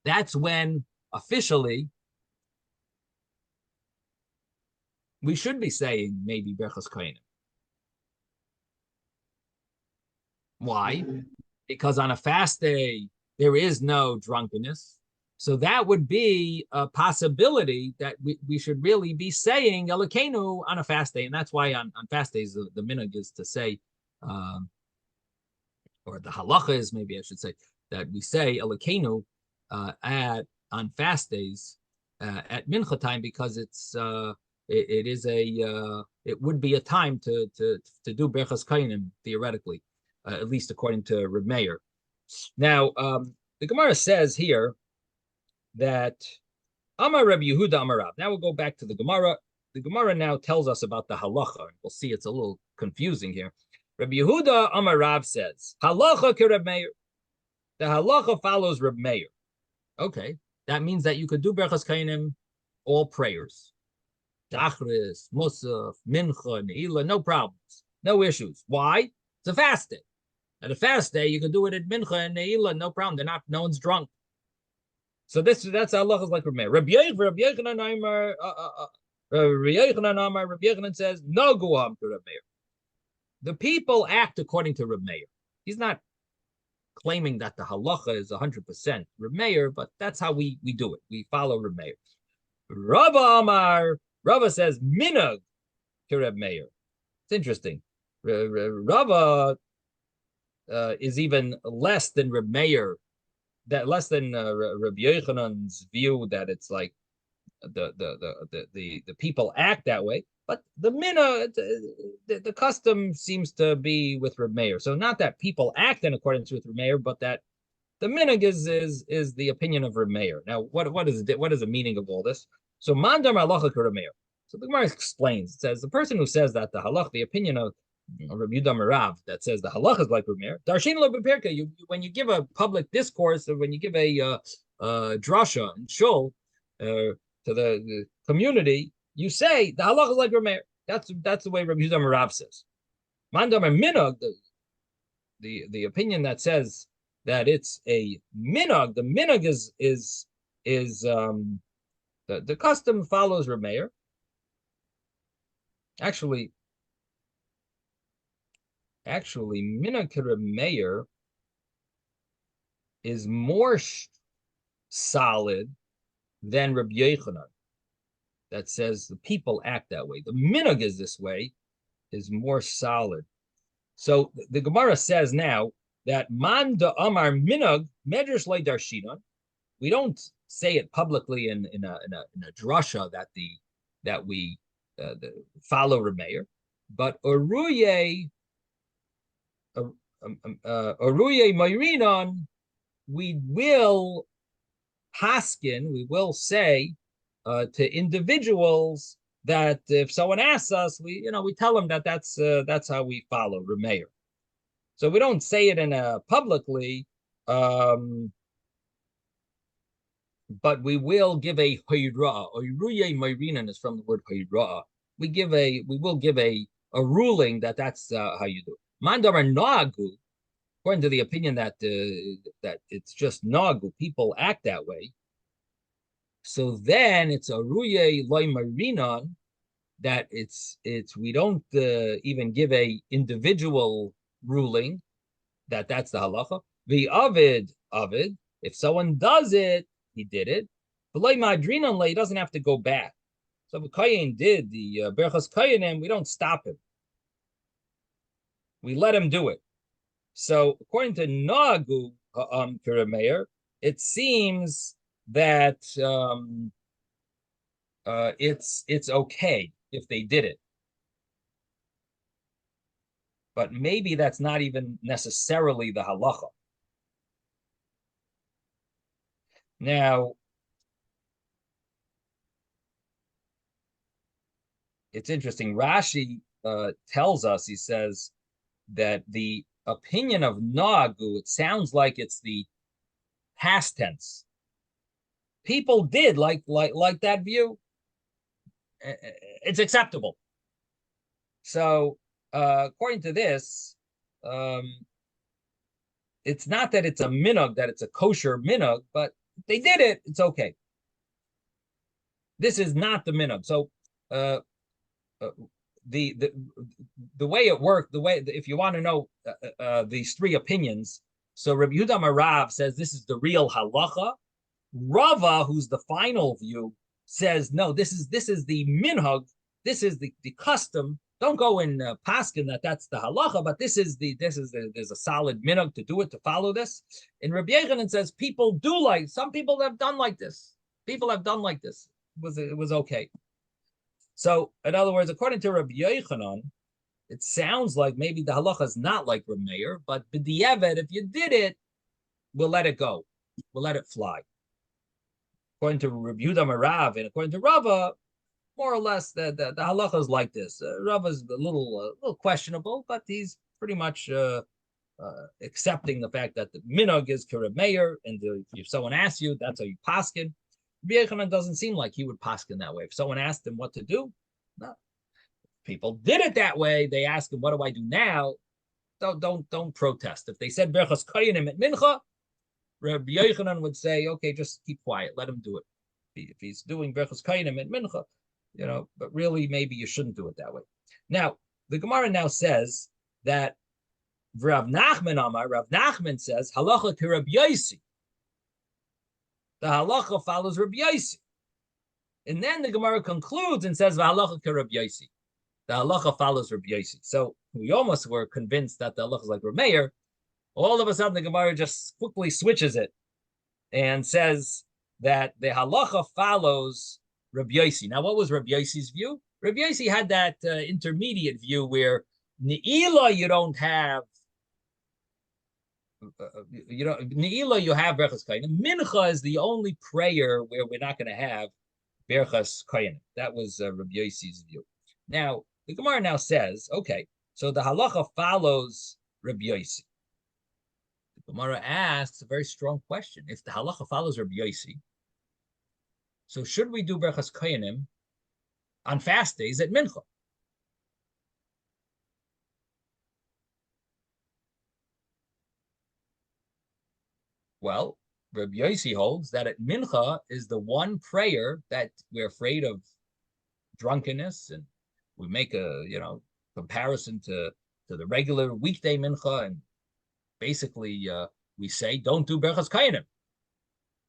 That's when officially we should be saying maybe Berchos Koyanim. Why? Because on a fast day, there is no drunkenness. So that would be a possibility that we should really be saying Elokeinu on a fast day. And that's why on fast days, the minhag is to say, or the halacha is, maybe I should say, that we say Elokeinu on fast days at mincha time because it is it would be a time to do berachas kainim theoretically, at least according to Reb Meir. Now, the Gemara says here that Amar Reb Yehuda Amar Rav. Now we'll go back to the Gemara. The Gemara now tells us about the halacha. We'll see it's a little confusing here. Reb Yehuda Amar Rav says, halacha ke Reb Meir. The halacha follows Reb Meir. Okay, that means that you could do berachas kainim, all prayers. Tachris, Musaf, Mincha, Ne'ilah, no problems, no issues. Why? It's a fast day. At a fast day, you can do it at Mincha and Ne'ilah, no problem. No one's drunk. So that's halacha like Reb Meir. Reb Yochanan says no guam to Reb Meir. The people act according to Reb Meir. He's not claiming that the halacha is 100% Reb Meir, but that's how we do it. We follow Reb Meir. Rava says minag to Reb Meir. It's interesting. Rava is even less than Reb Meir, less than Reb Yochanan's view that it's like the people act that way. But the mina, the custom seems to be with Reb Meir. So not that people act in accordance with Reb Meir, but that the minhag is the opinion of Reb Meir. Now, what is the meaning of all this? So mandam halacha Reb Meir. So the Gemara explains. It says the person who says that the halach, the opinion of Reb Yehuda Rav, that says the halach is like Reb Meir. Darshin lo b'perka. When you give a public discourse, or when you give a drasha and shul to the community, you say the halach is like Reb Meir. That's the way Reb Yehuda Rav says. Mandam minhag, the opinion that says that it's a minhag. The minhag is the custom follows Reb Meir. Actually, minhag Reb Meir is more solid than Reb Yochanan. That says the people act that way. The minhag is this way, is more solid. So the Gemara says now that man da amar minhag medrash le darshinan. We don't say it publicly in a drasha that we follow Reb Meir, but Aruye Moirinon, we will haskin, we will say to individuals that if someone asks us, we tell them that that's how we follow Reb Meir. So we don't say it in a publicly, but we will give a hoyra'ah. Oiruye Moirinon is from the word hoyra'ah. We will give a ruling that's how you do it. Mandamar Nagu, according to the opinion that it's just Nagu, people act that way. So then it's a Ruye Loy Marinon, that it's we don't even give a individual ruling that's the halacha. The Avid, if someone does it, he did it. But Loy Madrinon, he doesn't have to go back. So if a Kayin did the Berachas Kayinim, we don't stop him. We let him do it. So according to Nagu Reb Meir, it seems that it's okay if they did it. But maybe that's not even necessarily the halacha. Now, it's interesting. Rashi tells us, he says that the opinion of Nagu, it sounds like it's the past tense. People did like that view. It's acceptable. So according to this, it's not that it's a minhag, that it's a kosher minhag, but they did it, it's okay. This is not the minhag. So the way it worked, if you want to know these three opinions, so Rabbi Yehuda Rav says this is the real halacha. Rava, who's the final view, says no, this is the minhag, this is the custom. Don't go in paskin that's the halacha, but there's a solid minhag to do it, to follow this. And Rabbi Yochanan says some people have done like this. People have done like this. it was okay. So, in other words, according to Rabbi Yochanan, it sounds like maybe the halacha is not like Rabbi Meir, but b'diavad, if you did it, we'll let it go. We'll let it fly. According to Rabbi Yehuda Marav and according to Rava, more or less the halacha is like this. Rava is a little questionable, but he's pretty much accepting the fact that the minog is Rabbi Meir, and if someone asks you, that's how you paskin. Rabbi Yochanan doesn't seem like he would paskin that way. If someone asked him what to do, no. People did it that way. They ask him, "What do I do now?" Don't protest. If they said berachas koyanim at mincha, Rabbi Yochanan would say, "Okay, just keep quiet. Let him do it. If he's doing berachas koyanim at mincha, but really maybe you shouldn't do it that way." Now the Gemara now says that Rav Nachman Amar. Rav Nachman says halacha to Rabbi Yosi. The halacha follows Rabbi Yosi, and then the Gemara concludes and says halacha to Rabbi Yosi. The halacha follows Rabbi Yosi. So we almost were convinced that the halacha is like Rabbi Meir. All of a sudden, the Gemara just quickly switches it and says that the halacha follows Rabbi Yosi. Now, what was Rabbi Yosi's view? Rabbi Yosi had that intermediate view where Ne'ilah you don't have. Ne'ilah you have berachas koyanim. Mincha is the only prayer where we're not going to have berachas koyanim. That was Rabbi Yosi's view. Now, the Gemara now says, okay, so the halacha follows Rabbi Yosi. The Gemara asks a very strong question. If the halacha follows Rabbi Yosi, so should we do berachas koyanim on fast days at mincha? Well, Rabbi Yosi holds that at mincha is the one prayer that we're afraid of drunkenness, and we make a comparison to the regular weekday mincha, and basically we say don't do berachas koyanim.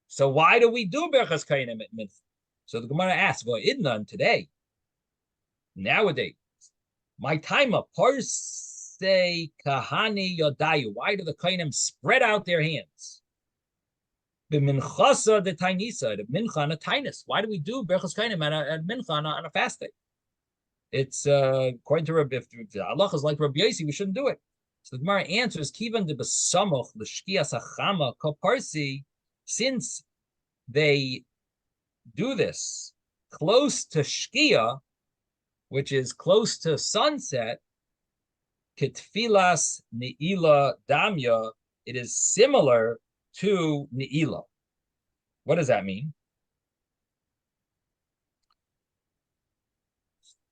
So why do we do berachas koyanim at mincha? So the Gemara asks, well, idnan today, nowadays, my time of parse kahani yodayu. Why do the koyanim spread out their hands? B'minchasa the tainisa, the mincha and a tainis. Why do we do berachas koyanim at mincha on a fast day? It's according to Rabbi, if Allah is like Rabbi Yosi, we shouldn't do it. So the Gemara answers, Kivan de besamoch l'shkias hachama koparsi, since they do this close to shkia, which is close to sunset, ketfilas ne'ilah damya, it is similar to ne'ilah. What does that mean?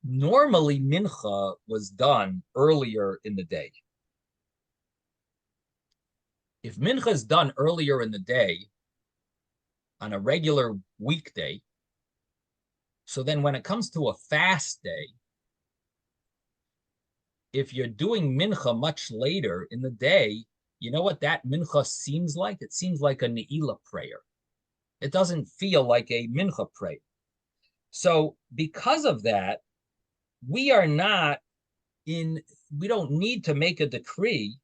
Normally, mincha was done earlier in the day. If mincha is done earlier in the day on a regular weekday, so then when it comes to a fast day, if you're doing mincha much later in the day, you know what that mincha seems like? It seems like a ne'ilah prayer. It doesn't feel like a mincha prayer. So because of that, we don't need to make a decree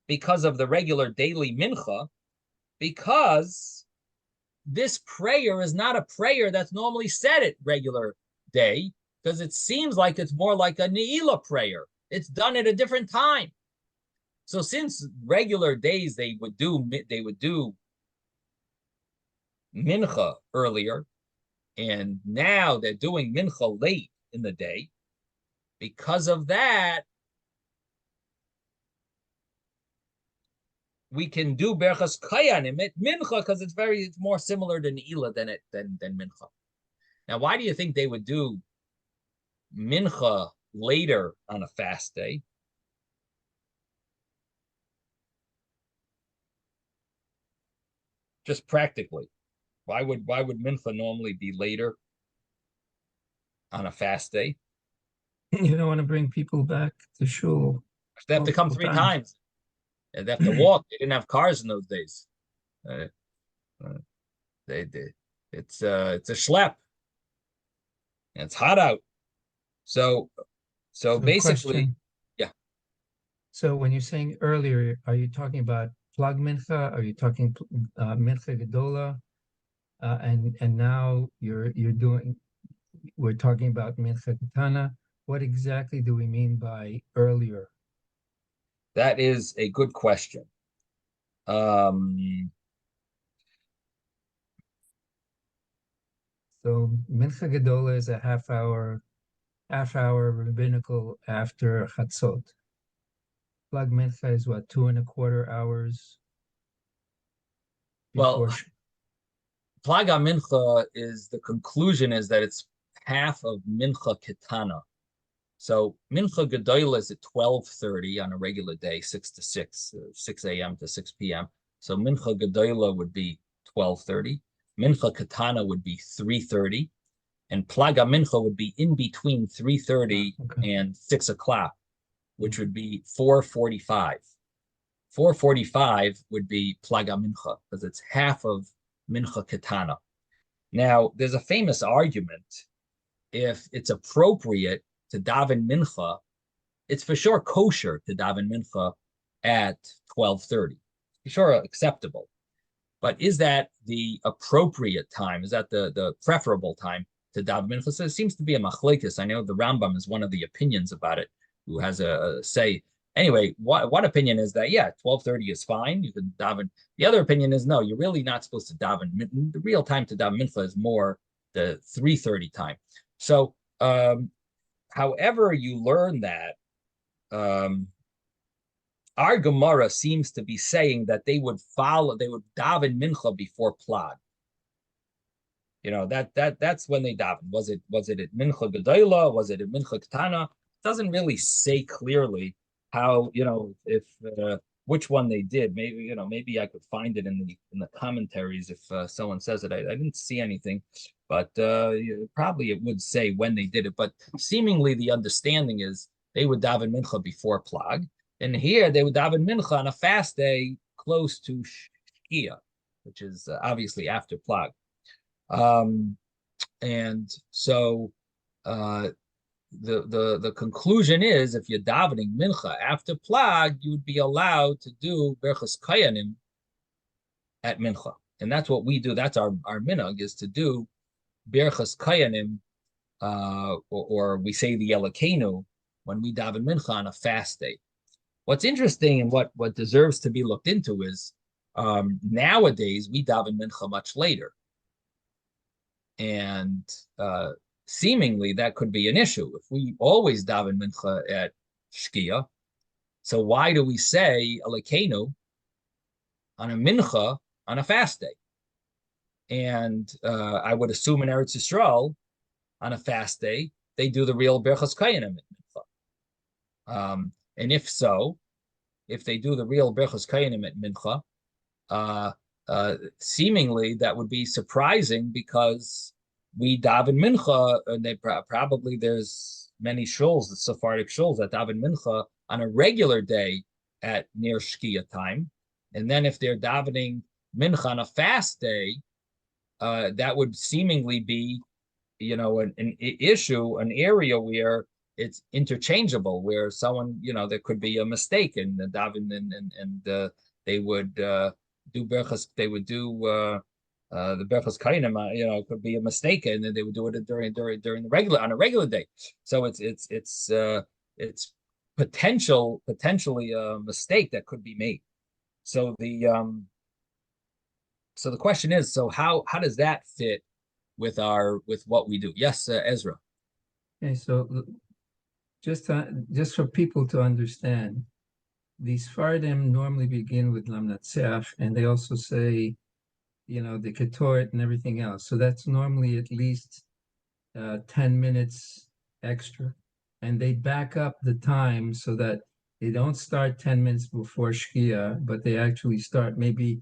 because of the regular daily mincha, because this prayer is not a prayer that's normally said at regular day, because it seems like it's more like a ne'ilah prayer. It's done at a different time. So since regular days they would do mincha earlier, and now they're doing mincha late in the day, because of that, we can do berachas koyanim at mincha because it's more similar to ne'ilah than mincha. Now, why do you think they would do mincha later on a fast day? Just practically, why would mincha normally be later on a fast day? You don't want to bring people back to shul. They have to come three times. And they have to walk. They didn't have cars in those days. It's a schlep. And it's hot out. So basically, question. Yeah. So when you're saying earlier, are you talking about plug mincha? Are you talking mincha gedola? and now we're talking about Mincha Katana. What exactly do we mean by earlier? That is a good question. So Mincha Gedola is a half hour rabbinical after Chatzot. Plag Mincha is what, 2.25 hours Well, before. Plaga Mincha is the conclusion is that it's half of Mincha Kitana. So Mincha Gedola is at 12:30 on a regular day, 6 to 6, 6 a.m. to 6 p.m. So Mincha Gedola would be 12:30. Mincha Katana would be 3:30. And Plaga Mincha would be in between 3:30 Okay. and 6 o'clock, which would be 4:45. 4:45 would be Plaga Mincha because it's half of Mincha Katana. Now, there's a famous argument if it's appropriate to daven mincha, it's for sure kosher to daven mincha at 12:30. For sure acceptable. But is that the appropriate time? Is that the preferable time to daven mincha? So it seems to be a machlekes. I know the Rambam is one of the opinions about it, who has a say. Anyway, one opinion is that yeah, 12:30 is fine. You can daven. The other opinion is no, you're really not supposed to daven. The real time to daven mincha is more the 3:30 time. So however you learn that, our Gemara seems to be saying that they would daven mincha before plag. You know, that's when they daven. Was it at mincha gedola? Was it at mincha katana? It doesn't really say clearly how, if which one they did. Maybe I could find it in the commentaries if someone says it. I didn't see anything, but probably it would say when they did it. But seemingly the understanding is they would daven mincha before plag, and here they would daven mincha on a fast day close to shkia, which is obviously after plag. And so uh, the conclusion is if you're davening mincha after plag, you would be allowed to do berchas kayanim at mincha, and that's what we do. That's our minhag is to do berchas kayanim, or we say the Elokeinu when we daven mincha on a fast day. What's interesting and what deserves to be looked into is nowadays we daven mincha much later. And seemingly that could be an issue if we always daven mincha at shkia. So why do we say alekenu on a mincha on a fast day? And I would assume in Eretz Yisrael on a fast day they do the real berchas kayanim at mincha. And if so, if they do the real berchas kayanim at mincha, seemingly that would be surprising because we daven mincha, and probably there's many shuls, the Sephardic shuls that daven mincha on a regular day at near shkia time, and then if they're davening mincha on a fast day, that would seemingly be, an issue, an area where it's interchangeable, where someone, there could be a mistake in the daven, and they would do berchas. They would do the berchas kainim. It could be a mistake, and then they would do it during the regular day. So it's potentially a mistake that could be made. So the question is, so how does that fit with what we do? Yes, Ezra. Okay, so just for people to understand, these Fardim normally begin with Lamnatseach, and they also say, the Ketoret and everything else. So that's normally at least 10 minutes extra. And they back up the time so that they don't start 10 minutes before Shkia, but they actually start maybe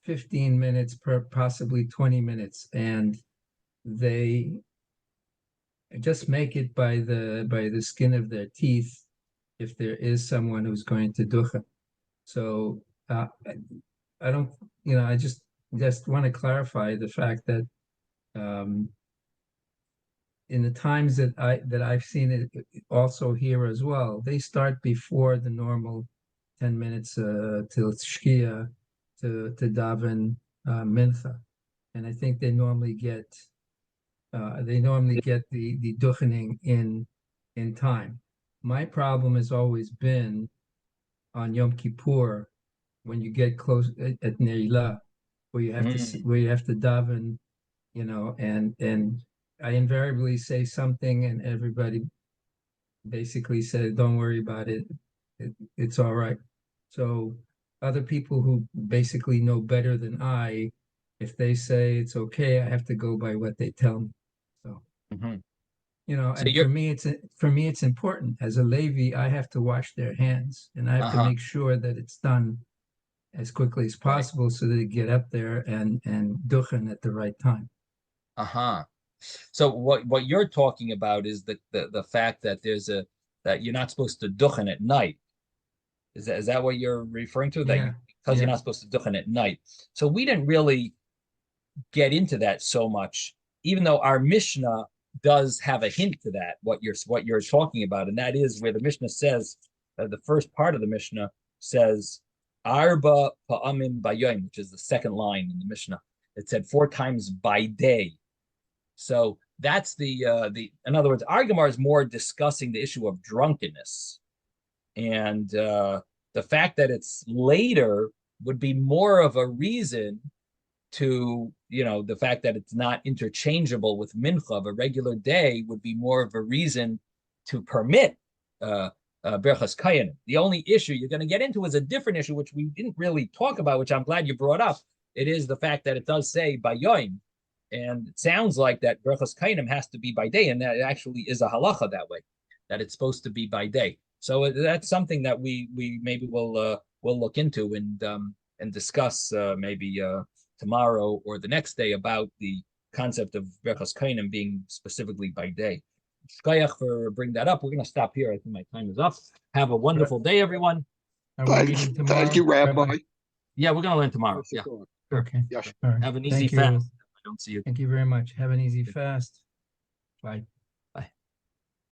15 minutes per, possibly 20 minutes. And they just make it by the skin of their teeth if there is someone who's going to ducha. So I don't, I just want to clarify the fact that in the times that I've seen it also here as well, they start before the normal 10 minutes till shkia to daven mincha. and I think they normally get the duchening in time. My problem has always been on Yom Kippur when you get close at Ne'ilah, where you have to daven, and I invariably say something, and everybody basically said, "Don't worry about it. It's all right." So other people who basically know better than I, if they say it's okay, I have to go by what they tell me. So Mhm. So and for me it's important. As a Levi, I have to wash their hands, and I have to uh-huh, make sure that it's done as quickly as right, possible so that they get up there and duchen at the right time. uh-huh. So what you're talking about is the fact that that you're not supposed to duchen at night. Is that what you're referring to? Yeah, Because you're yeah, not supposed to duchen at night. So we didn't really get into that so much, even though our Mishnah does have a hint to that, what you're talking about, and that is where the Mishnah says, the first part of the Mishnah says, Arba pa'amim bayoim, which is the second line in the Mishnah. It said 4 times by day. So that's the in other words, our Gemara is more discussing the issue of drunkenness, and the fact that it's later would be more of a reason to, the fact that it's not interchangeable with mincha of a regular day would be more of a reason to permit berachas kayanim. The only issue you're going to get into is a different issue, which we didn't really talk about, which I'm glad you brought up. It is the fact that it does say bayoim, and it sounds like that berachas kayanim has to be by day, and that actually is a halacha that way, that it's supposed to be by day. So that's something that we maybe will look into and discuss maybe tomorrow or the next day about the concept of Berachas Kainim being specifically by day. Shkayach for bring that up. We're going to stop here. I think my time is up. Have a wonderful day, everyone. Are we meeting tomorrow? Thank you, Rabbi. Yeah, we're going to learn tomorrow. Yeah. Sure. Okay. Yes. All right. Have an easy Thank you. fast. I don't see you. Thank you very much. Have an easy fast. Bye.